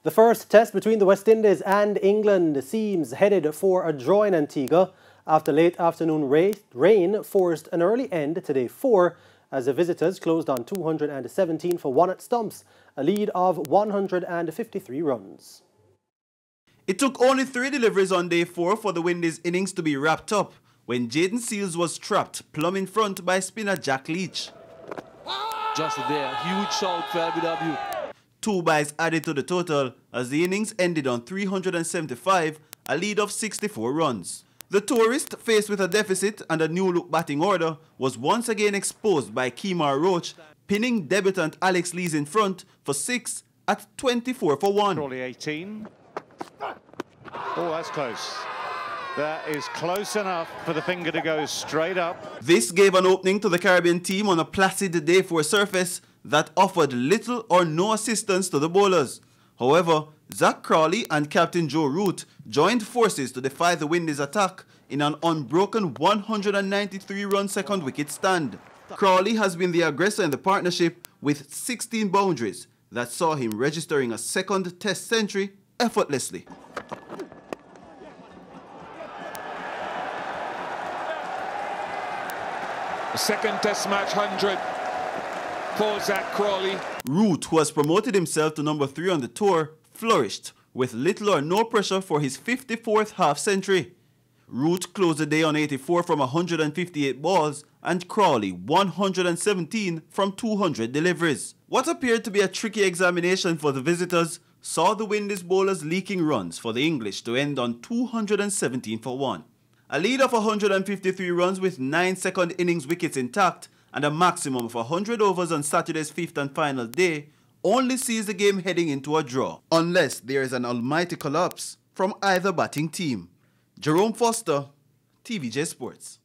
The first test between the West Indies and England seems headed for a draw in Antigua after late afternoon rain forced an early end to day 4 as the visitors closed on 217 for 1 at stumps, a lead of 153 runs. It took only 3 deliveries on day 4 for the Windies innings to be wrapped up when Jaden Seals was trapped plumb in front by spinner Jack Leach. Just there, huge shout for LBW. 2 byes added to the total as the innings ended on 375, a lead of 64 runs. The tourist, faced with a deficit and a new-look batting order, was once again exposed by Kemar Roach, pinning debutant Alex Lees in front for 6 at 24 for 1. Crawley 18. Oh, that's close. That is close enough for the finger to go straight up. This gave an opening to the Caribbean team on a placid day 4 surface that offered little or no assistance to the bowlers. However, Zach Crawley and Captain Joe Root joined forces to defy the Windies' attack in an unbroken 193-run second wicket stand. Crawley has been the aggressor in the partnership with 16 boundaries that saw him registering a second Test century effortlessly. The second Test match 100 for Zach Crawley. Root, who has promoted himself to number 3 on the tour, flourished with little or no pressure for his 54th half-century. Root closed the day on 84 from 158 balls and Crawley 117 from 200 deliveries. What appeared to be a tricky examination for the visitors saw the Windies bowlers leaking runs for the English to end on 217 for 1. A lead of 153 runs with 9 second innings wickets intact and a maximum of 100 overs on Saturday's 5th and final day only sees the game heading into a draw, unless there is an almighty collapse from either batting team. Jerome Foster, TVJ Sports.